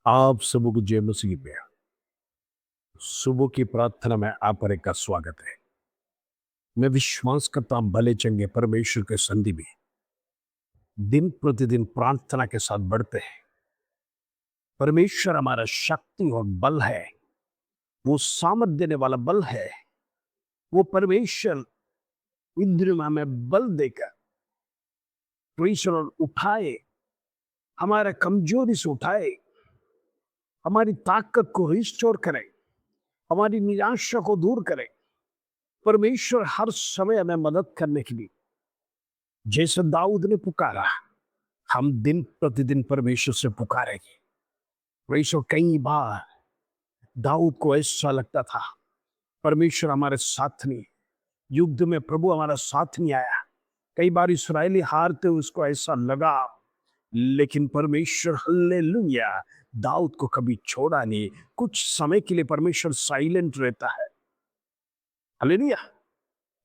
आप सबों को जय मसीह में। सुबह की प्रार्थना में आप हर एक का स्वागत है। मैं विश्वास करता हूं भले चंगे परमेश्वर के संधि में दिन प्रतिदिन प्रार्थना के साथ बढ़ते हैं। परमेश्वर हमारा शक्ति और बल है, वो सामर्थ देने वाला बल है। वो परमेश्वर इंद्र में हमें बल देकर परमेश्वर उठाए, हमारा कमजोरी से उठाए, हमारी ताकत को रिस्टोर करे, हमारी निराशा को दूर करे। परमेश्वर हर समय हमें मदद करने के लिए, जैसे दाऊद ने पुकारा, हम दिन प्रतिदिन परमेश्वर से पुकारेंगे। परमेश्वर कई बार दाऊद को ऐसा लगता था परमेश्वर हमारे साथ नहीं, युद्ध में प्रभु हमारा साथ नहीं आया। कई बार इस्राएली हारते उसको ऐसा लगा, लेकिन परमेश्वर हालेलुया दाऊद को कभी छोड़ा नहीं। कुछ समय के लिए परमेश्वर साइलेंट रहता है, हालेलुया।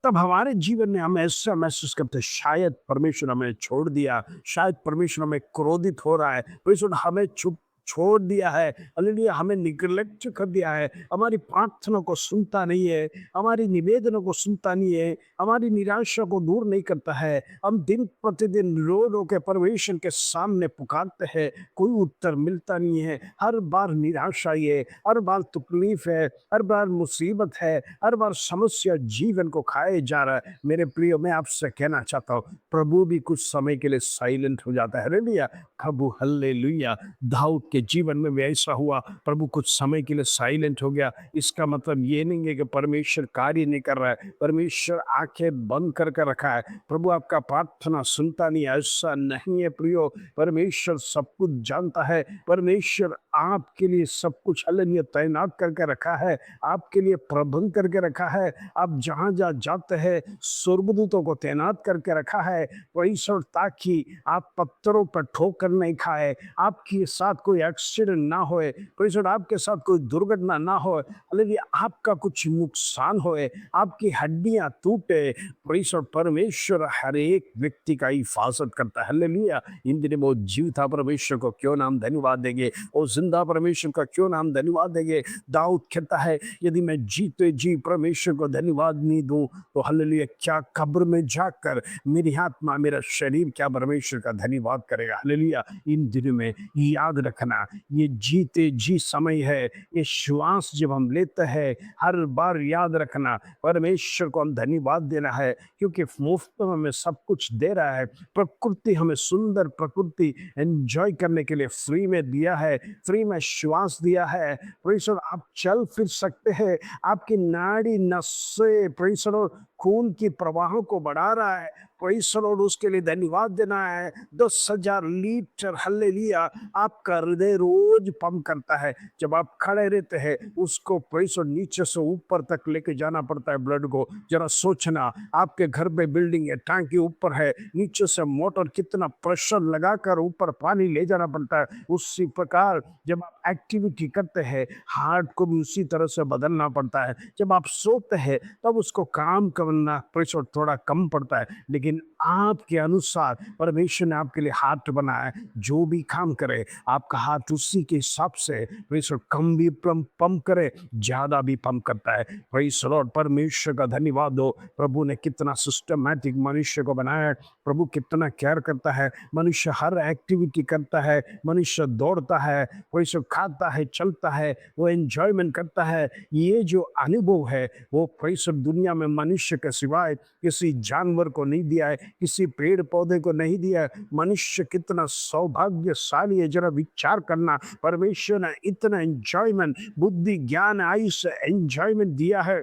तब हमारे जीवन में हम ऐसा महसूस करते हैं, शायद परमेश्वर हमें छोड़ दिया, शायद परमेश्वर हमें क्रोधित हो रहा है, परमेश्वर हमें छुप छोड़ दिया है, हालेलुया, हमें निग्लेक्ट कर दिया है, हमारी प्रार्थना को सुनता नहीं है, हमारी निवेदनों को सुनता नहीं है, हमारी निराशा को दूर नहीं करता है। हम दिन प्रतिदिन रो रो के परमेश्वर के सामने पुकारते हैं, कोई उत्तर मिलता नहीं है। हर बार निराशा ही है, हर बार तकलीफ है, हर बार मुसीबत है, हर बार समस्या जीवन को खाए जा रहा है। मेरे प्रिय, मैं आपसे कहना चाहता हूँ, प्रभु भी कुछ समय के लिए साइलेंट हो जाता है। हालेलुया, प्रभु हालेलुया। दाऊद के जीवन में भी ऐसा हुआ, प्रभु कुछ समय के लिए साइलेंट हो गया। इसका मतलब ये नहीं है कि परमेश्वर कार्य नहीं कर रहा है, परमेश्वर आंखें बंद करके रखा है, प्रभु आपका प्रार्थना सुनता नहीं है, ऐसा नहीं है प्रियो। परमेश्वर सब कुछ जानता है, परमेश्वर आपके लिए सब कुछ हालेलुया तैनात करके रखा है, आपके लिए प्रबंध करके रखा है। आप जहां जहां जाते हैं स्वर्गदूतों को तैनात करके रखा है परमेश्वर, ताकि आप पत्थरों पर ठोकर नहीं खाए, आपके साथ कोई एक्सीडेंट ना होए, परमेश्वर आपके साथ कोई दुर्घटना ना हो, हालेलुया आपका कुछ नुकसान होए, आपकी हड्डियां टूटे। परमेश्वर हर एक व्यक्ति का हिफाजत करता है। हालेलुया, इन दिनों वो जीविता परमेश्वर को क्यों नाम धन्यवाद देंगे, और जिंदा परमेश्वर का क्यों नाम धन्यवाद देंगे। दाऊद कहता है, यदि मैं जीते जी परमेश्वर को धन्यवाद नहीं दूं तो हालेलुया क्या कब्र में जाकर मेरी आत्मा, मेरा शरीर क्या परमेश्वर का धन्यवाद करेगा। हालेलुया, इन दिनों में याद रखना, ये जीते जी समय है, ये श्वास जब हम लेते हैं हर बार याद रखना परमेश्वर को हम धन्यवाद देना है, क्योंकि मुफ्त में हमें सब कुछ दे रहा है। प्रकृति हमें सुंदर प्रकृति एंजॉय करने के लिए फ्री में दिया है, फ्री में श्वास दिया है। परमेश्वर आप चल फिर सकते हैं, आपकी नाड़ी नसें परमेश्वर खून की प्रवाहों को बढ़ा रहा है, परमेश्वर, और उसके लिए धन्यवाद देना है। 10,000 लीटर हालेलुया आपका हृदय रोज पंप करता है। जब आप खड़े रहते हैं उसको परमेश्वर नीचे से ऊपर तक लेके जाना पड़ता है ब्लड को। जरा सोचना, आपके घर पे बिल्डिंग है, टांकी ऊपर है, नीचे से मोटर कितना प्रेशर लगाकर ऊपर पानी ले जाना पड़ता है। उसी प्रकार जब आप एक्टिविटी करते हैं हार्ट को भी उसी तरह से बदलना पड़ता है। जब आप सोते हैं तब उसको काम करना प्रेशर थोड़ा कम पड़ता है, लेकिन आपके अनुसार परमेश्वर ने आपके लिए हार्ट बनाया है। जो भी काम करे आपका हार्ट उसी के हिसाब से प्रेशर कम भी पंप करे, ज्यादा भी पंप करता है। प्रेज़ द लॉर्ड, परमेश्वर का धन्यवाद दो। प्रभु ने कितना सिस्टमैटिक मनुष्य को बनाया है, प्रभु कितना केयर करता है। मनुष्य हर एक्टिविटी करता है, मनुष्य दौड़ता है, मनुष्य खाता है, चलता है, वो एंजॉयमेंट करता है। ये जो अनुभव है वो परमेश्वर दुनिया में मनुष्य के सिवाय किसी जानवर को नहीं दिया है, किसी पेड़ पौधे को नहीं दिया है। मनुष्य कितना सौभाग्यशाली है, जरा विचार करना। परमेश्वर ने इतना एंजॉयमेंट, बुद्धि, ज्ञान, आयुष्य एंजॉयमेंट दिया है।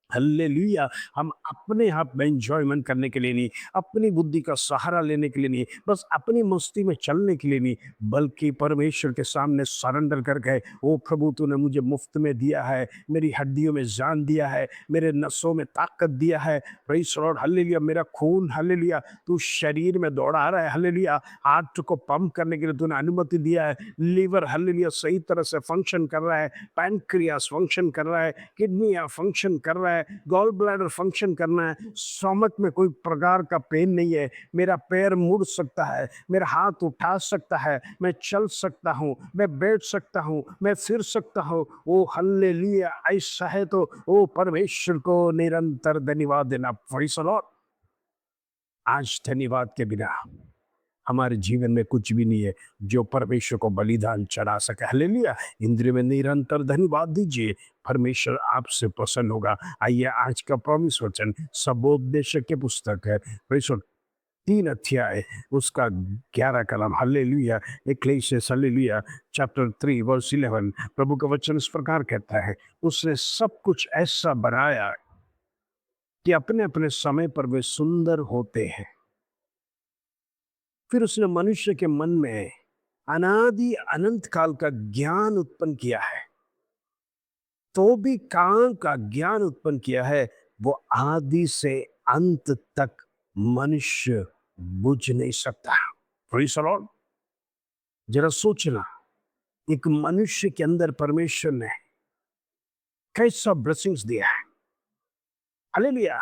हालेलुया, हम अपने आप में एंजॉयमेंट करने के लिए नहीं, अपनी बुद्धि का सहारा लेने के लिए नहीं, बस अपनी मस्ती में चलने के लिए नहीं, बल्कि परमेश्वर के सामने सरेंडर करके, ओ प्रभु तूने मुझे मुफ्त में दिया है, मेरी हड्डियों में जान दिया है, मेरे नसों में ताकत दिया है। प्रेज़ द लॉर्ड, हालेलुया, मेरा खून हालेलुया तू शरीर में दौड़ा रहा है। हालेलुया, हार्ट को पंप करने के लिए तूने अनुमति दिया है। लीवर हालेलुया सही तरह से फंक्शन कर रहा है, पैनक्रियास फंक्शन कर रहा है, किडनियां फंक्शन कर रहा है, है, गॉल ब्लैडर फंक्शन करना है, स्टमक में कोई प्रकार का पेन नहीं है, मेरा पैर मुड़ सकता है, मेरा हाथ उठा सकता है, मैं चल सकता हूँ, मैं बैठ सकता हूँ, मैं फिर सकता हूँ। ओ हालेलुया! ऐसा है तो ओ परमेश्वर को निरंतर धन्यवाद देना। Praise the Lord. आज धन्यवाद के बिना हमारे जीवन में कुछ भी नहीं है जो परमेश्वर को बलिदान चढ़ा सके। हालेलुया! इंद्रिय में निरंतर धन्यवाद दीजिए, परमेश्वर आपसे प्रसन्न होगा। आइए आज का प्रॉमिस वचन सबोपदेशक की पुस्तक है, प्रेज़ द 3 अध्याय उसका 11 कलम। Hallelujah! Ecclesiastes hallelujah chapter 3 verse 11। प्रभु का वचन इस प्रकार कहता है, उसने सब कुछ ऐसा बनाया कि अपने-अपने समय पर वे सुंदर होते हैं। फिर उसने मनुष्य के मन में अनादि अनंत काल का ज्ञान उत्पन्न किया है। तो भी काल का ज्ञान उत्पन्न किया है, वो आदि से अंत तक मनुष्य बुझ नहीं सकता। Praise the Lord. जरा सोचना, एक मनुष्य के अंदर परमेश्वर ने कैसा ब्लेसिंग्स दिया है। हालेलुया!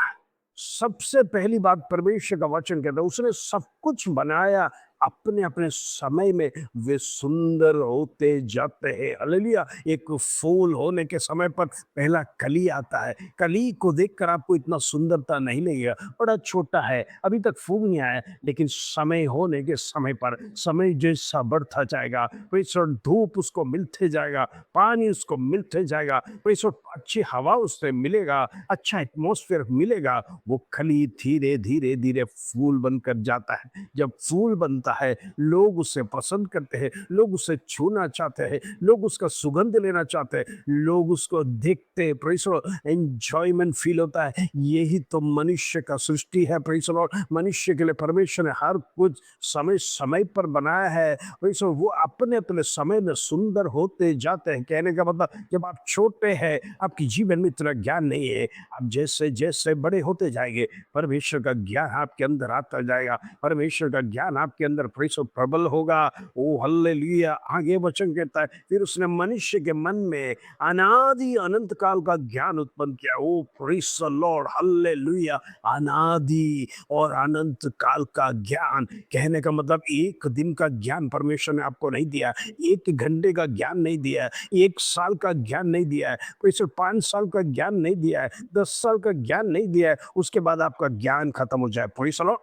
सबसे पहली बात परमेश्वर का वचन कहता है, उसने सब कुछ बनाया, अपने-अपने समय में वे सुंदर होते जाते हैं। हालेलुया! एक फूल होने के समय पर पहला कली आता है। कली को देखकर आपको इतना सुंदरता नहीं लगेगा, बड़ा छोटा है, अभी तक फूल नहीं आया, लेकिन समय होने के समय पर समय जैसा बढ़ता जाएगा, प्रेषण धूप उसको मिलते जाएगा, पानी उसको मिलते जाएगा, प्रेषण अच्छी हवा उससे मिलेगा, अच्छा एटमॉस्फेयर मिलेगा, वो कली धीरे-धीरे फूल बनकर जाता है। जब फूल बनता है, लोग उसे पसंद करते हैं, लोग उसे छूना चाहते हैं, लोग उसका सुगंध लेना चाहते हैं, लोग उसको देखते हैं, praise the Lord, enjoyment feel होता है। यही तो मनुष्य का सृष्टि है, प्रेज़ द लॉर्ड। मनुष्य के लिए परमेश्वर ने हर कुछ समय-समय पर बनाया है, प्रेज़ द लॉर्ड। वो अपने-अपने समय में सुंदर होते जाते हैं। कहने का मतलब, जब आप छोटे हैं, आपके जीवन में इतना ज्ञान नहीं है, आप जैसे-जैसे बड़े होते जाएंगे, परमेश्वर का ज्ञान आपके अंदर आता जाएगा, परमेश्वर का ज्ञान आपके अंदर प्रेषो प्रबल होगा। ओ हालेलुया! आगे वचन कहता है, फिर उसने मनुष्य के मन में अनादि अनंत काल का ज्ञान उत्पन्न किया। ओ प्रेज़ द लॉर्ड, हालेलुया! अनादि और अनंत काल का ज्ञान, कहने का मतलब एक दिन का ज्ञान परमेश्वर ने आपको नहीं दिया, एक घंटे का ज्ञान नहीं दिया है, 1 साल का ज्ञान नहीं दिया है, प्रेषो 5 साल का ज्ञान नहीं दिया है, 10 साल का ज्ञान नहीं दिया है, उसके बाद आपका ज्ञान खत्म हो जाए। Praise the Lord.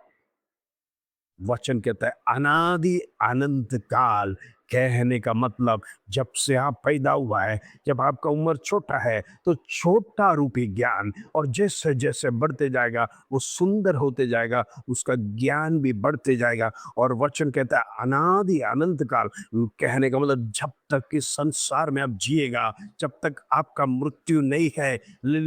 वचन कहता है अनादि अनंत काल, कहने का मतलब जब से आप पैदा हुआ है, जब आपका उम्र छोटा है, तो छोटा रूपी ज्ञान, और जैसे जैसे बढ़ते जाएगा वो सुंदर होते जाएगा, उसका ज्ञान भी बढ़ते जाएगा। और वचन कहता है अनादि अनंत काल, कहने का मतलब जब तक इस संसार में आप जिएगा, जब तक आपका मृत्यु नहीं है,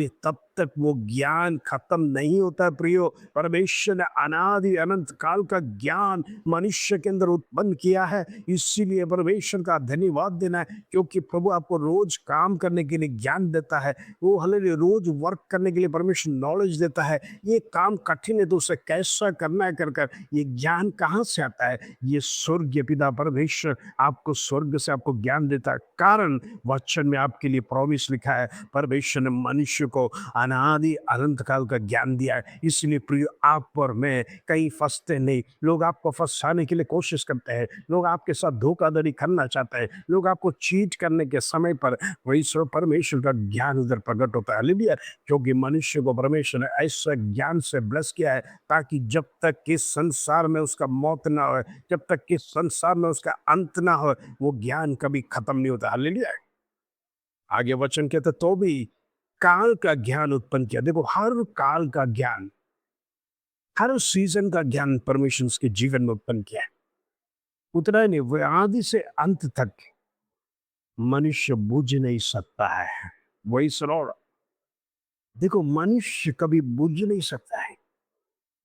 तब तक वो ज्ञान खत्म नहीं होता। प्रियो, परमेश्वर ने अनादि अनंत काल का ज्ञान मनुष्य के अंदर उत्पन्न किया है, इसीलिए परमेश्वर का धन्यवाद देना है, क्योंकि प्रभु आपको रोज काम करने के लिए ज्ञान देता है। वो हालेलुया, रोज वर्क करने के लिए परमेश्वर नॉलेज देता है। ये काम कठिन है तो उसे कैसा करना है कर कर, ये ज्ञान कहाँ से आता है? ये स्वर्गीय पिता परमेश्वर आपको स्वर्ग से आपको ज्ञान देता है। कारण वचन में आपके लिए प्रॉमिस लिखा है, परमेश्वर ने मनुष्य को अनादि अनंत काल का ज्ञान दिया है। इसलिए प्रिय, आप और मैं कहीं फंसते नहीं। लोग आपको फंसाने के लिए कोशिश करते हैं, लोग आपके साथ धोखाधड़ी करना चाहते हैं, लोग आपको चीट करने के समय पर वही स्व परमेश्वर का ज्ञान उधर प्रकट होता है। हालेलुया! क्योंकि मनुष्य को परमेश्वर ने ऐसा ज्ञान से ब्लेस किया है, ताकि जब तक इस संसार में उसका मौत ना हो, जब तक इस संसार में उसका अंत ना हो, वो ज्ञान कभी खत्म नहीं होता। हालेलुया! आगे वचन कहते तो भी काल का ज्ञान उत्पन्न किया। देखो, हर काल का ज्ञान, हर सीजन का ज्ञान परमेश्वर उसके जीवन में उत्पन्न किया है। उतना ही नहीं, वो आदि से अंत तक मनुष्य बुझ नहीं सकता है। वही सुनो, देखो, मनुष्य कभी बुझ नहीं सकता है।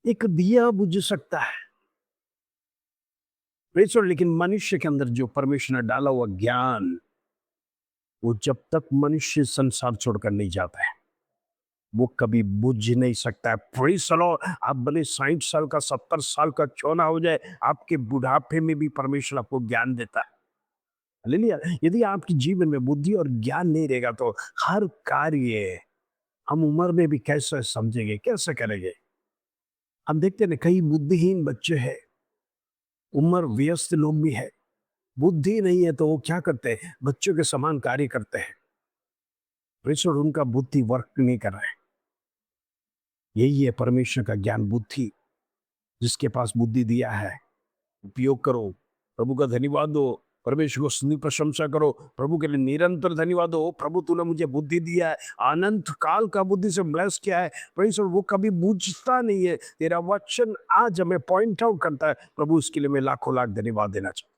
एक दिया बुझ सकता है, लेकिन मनुष्य के अंदर जो परमेश्वर ने डाला हुआ ज्ञान, वो जब तक मनुष्य संसार छोड़कर नहीं जाता है, वो कभी बुझ नहीं सकता है। Praise the Lord. आप भले 60 साल का, 70 साल का क्यों ना हो जाए, आपके बुढ़ापे में भी परमेश्वर आपको ज्ञान देता है। हालेलुया! यदि आपके जीवन में बुद्धि और ज्ञान नहीं रहेगा, तो हर कार्य हम उम्र में भी कैसे समझेंगे, कैसे करेंगे? हम देखते हैं ना, कई बुद्धिहीन बच्चे हैं, उम्र व्यस्त लोग भी हैं, बुद्धि नहीं है तो वो क्या करते हैं? बच्चों के समान कार्य करते हैं। प्रेषण उनका बुद्धि वर्क नहीं कर रहा है। यही है परमेश्वर का ज्ञान, बुद्धि। जिसके पास बुद्धि दिया है, उपयोग करो, प्रभु का धन्यवाद दो, परमेश्वर को स्तुति प्रशंसा करो, प्रभु के लिए निरंतर धन्यवाद दो। प्रभु तूने मुझे बुद्धि दिया है, अनंत काल का बुद्धि से ब्लेस किया है। परमेश्वर वो कभी बूझता नहीं है, तेरा वचन आज हमें पॉइंट आउट करता है। प्रभु इसके लिए मैं लाखों लाख धन्यवाद देना चाहता हूं।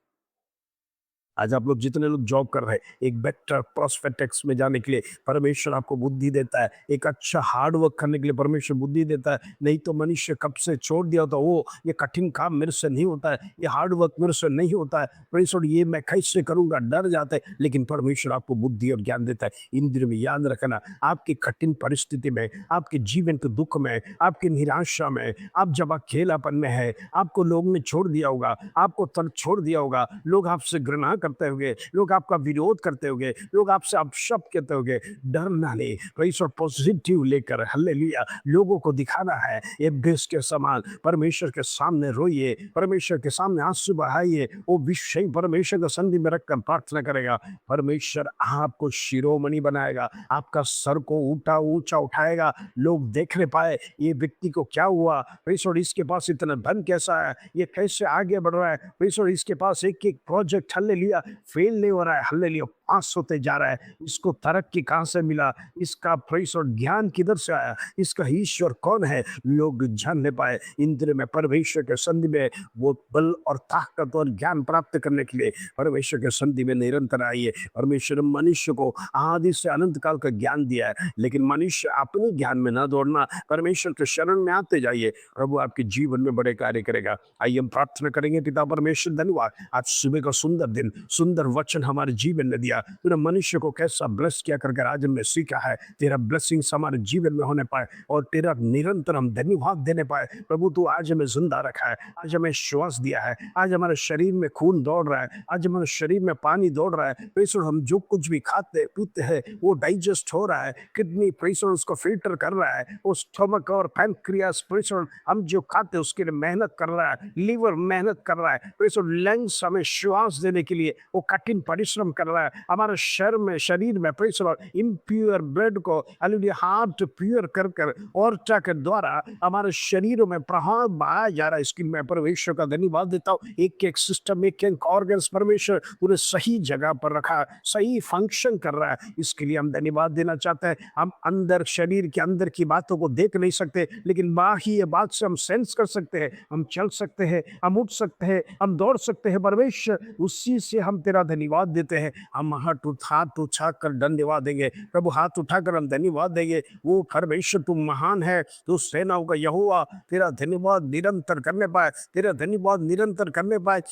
आज आप लोग जितने लोग जॉब कर रहे हैं, एक बेटर प्रोस्पेक्ट्स में जाने के लिए परमेश्वर आपको बुद्धि देता है। एक अच्छा हार्ड वर्क करने के लिए परमेश्वर बुद्धि देता है। नहीं तो मनुष्य कब से छोड़ दिया होता, वो ये कठिन काम मेरे से नहीं होता है, ये हार्ड वर्क मेरे से नहीं होता है, परमेश्वर ये मैं कैसे करूंगा, डर जाता है। लेकिन परमेश्वर आपको बुद्धि और ज्ञान देता है। इन दिनों में याद रखना, आपकी कठिन परिस्थिति में, आपके जीवन के दुख में, आपकी निराशा में, आप जब अकेलापन में है, आपको लोग ने छोड़ दिया होगा, आपको तर्क छोड़ दिया होगा, लोग आपसे घृणा करते होंगे, लोग आपका विरोध करते होंगे, लोग आपसे अपशब्द कहते होंगे, डरना नहीं। परमेश्वर पॉजिटिव लेकर, हालेलुया, लोगों को दिखाना है। एबेस के समान परमेश्वर के सामने रोइए, परमेश्वर के सामने आंसू बहाइए। वो विषय परमेश्वर को संधि में रखकर प्रार्थना करेगा, परमेश्वर आपको शिरोमणि बनाएगा, आपका सर को ऊंचा ऊंचा उठाएगा। लोग देखने पाए ये व्यक्ति को क्या हुआ, परमेश्वर इसके पास इतना धन कैसा है, ये कैसे आगे बढ़ रहा है। परमेश्वर इसके पास एक एक प्रोजेक्ट हालेलुया फेल नहीं हो रहा है, हालेलुया पास होते जा रहा है। इसको तरक्की कहां से मिला, इसका परमेश्वर ज्ञान किधर से आया, इसका ईश्वर कौन है, लोग जानने पाए। इन दिनों में परमेश्वर के संधि में वो बल और ताकत और ज्ञान प्राप्त करने के लिए परमेश्वर के संधि में निरंतर आइए। परमेश्वर ने मनुष्य को आदि से अनंत काल का ज्ञान दिया है, लेकिन मनुष्य अपने ज्ञान में ना दौड़ना, परमेश्वर के शरण में आते जाइए, प्रभु आपके जीवन में बड़े कार्य करेगा। आइए हम प्रार्थना करेंगे। पिता परमेश्वर धन्यवाद, आज सुबह का सुंदर दिन, सुंदर वचन हमारे जीवन में दिया। तूने मनुष्य को कैसा ब्लेस किया करके आज हमने सीखा है। तेरा ब्लेसिंग्स हमारे जीवन में होने पाए और तेरा निरंतर हम धन्यवाद देने पाए। प्रभु तू आज हमें जिंदा रखा है, आज हमें श्वास दिया है, आज हमारे शरीर में खून दौड़ रहा है, आज हमारे शरीर में पानी दौड़ रहा है। परमेश्वर हम जो कुछ भी खाते पीते हैं वो डाइजेस्ट हो रहा है, किडनी परमेश्वर उसको फिल्टर कर रहा है, वो स्टमक और पैनक्रियास परमेश्वर हम जो खाते उसके लिए मेहनत कर रहा है, लीवर मेहनत कर रहा है, परमेश्वर लंग्स हमें श्वास देने के लिए वो कठिन परिश्रम कर रहा है। हमारे शरीर में परमेश्वर इम्प्योर ब्लड को हालेलुया हार्ट प्योर कर कर ओर्टा के द्वारा हमारे शरीरों में प्रवाह बहाया जा रहा है। इसकी मैं परमेश्वर का धन्यवाद देता हूँ। एक एक सिस्टम, एक एक ऑर्गन्स परमेश्वर पूरे सही जगह पर रखा, सही फंक्शन कर रहा है। इसके लिए हम धन्यवाद देना चाहते हैं। हम अंदर शरीर के अंदर की बातों को देख नहीं सकते, लेकिन बाह्य बात से हम सेंस कर सकते हैं। हम चल सकते हैं, हम उठ सकते हैं, हम दौड़ सकते हैं। परमेश्वर उसी से हम तेरा धन्यवाद देते हैं। हम हाथ उठा कर धन्यवाद देंगे प्रभु, हाथ उठाकर हम धन्यवाद देंगे। वो परमेश्वर तू महान है, तू सेनाओं का यहोवा, तेरा धन्यवाद निरंतर करने पाए, तेरा धन्यवाद निरंतर करने पाए।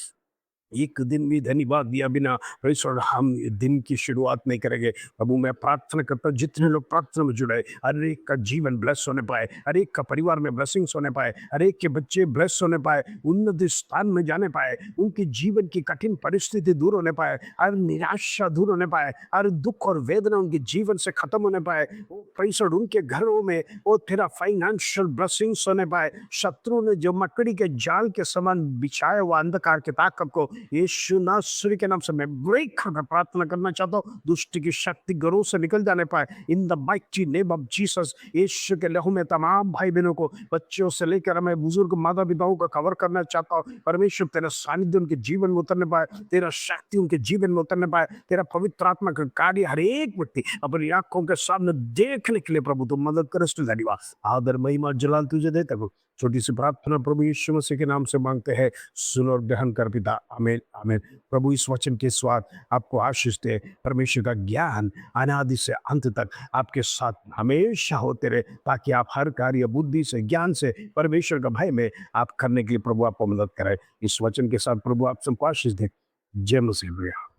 एक दिन भी धन्यवाद दिया बिना परमेश्वर हम दिन की शुरुआत नहीं करेंगे। प्रभु मैं प्रार्थना करता हूँ जितने लोग प्रार्थना में जुड़े, हर एक का जीवन ब्लेस होने पाए, हर एक का परिवार में ब्लेसिंग्स होने पाए, हर एक के बच्चे ब्लेस होने पाए, उन्नत स्थान में जाने पाए, उनके जीवन की कठिन परिस्थिति दूर होने पाए, हर निराशा दूर होने पाए, हर दुख और वेदना उनके जीवन से खत्म होने पाए। परमेश्वर उनके घरों में वो तेरा फाइनेंशियल ब्लेसिंग्स होने पाए। शत्रु ने जो मकड़ी के जाल के समान बिछाया हुआ अंधकार के ताकत को यीशु नासरी के नाम से मैं ब्रेक कर प्रार्थना करना चाहता हूँ। दुष्ट की शक्ति घरों से निकल जाने पाए in the mighty name of Jesus. Yeshu के लहू में तमाम भाई बहनों को, बच्चों से लेकर मैं बुजुर्ग माता पिताओं को कवर करना चाहता हूँ। परमेश्वर तेरा सानिध्य उनके जीवन में उतरने पाए, तेरा शक्ति उनके जीवन में उतरने पाए, तेरा पवित्र आत्मा का कार्य हर एक व्यक्ति अपनी आंखों के सामने देखने के लिए प्रभु तुम मदद कर। धन्यवाद, आदर महिमा जलाल तुझे देता हूँ। छोटी सी प्रार्थना प्रभु यीशु मसीह के नाम से मांगते हैं, सुन और ग्रहण कर पिता, आमीन आमीन। प्रभु इस वचन के स्वाद आपको आशीष दे। परमेश्वर का ज्ञान अनादि से अंत तक आपके साथ हमेशा होते रहे, ताकि आप हर कार्य बुद्धि से, ज्ञान से, परमेश्वर का भय में आप करने के लिए प्रभु आपको मदद करे। इस वचन के साथ प्रभु आप सबको आशीष दे। जय मसीह।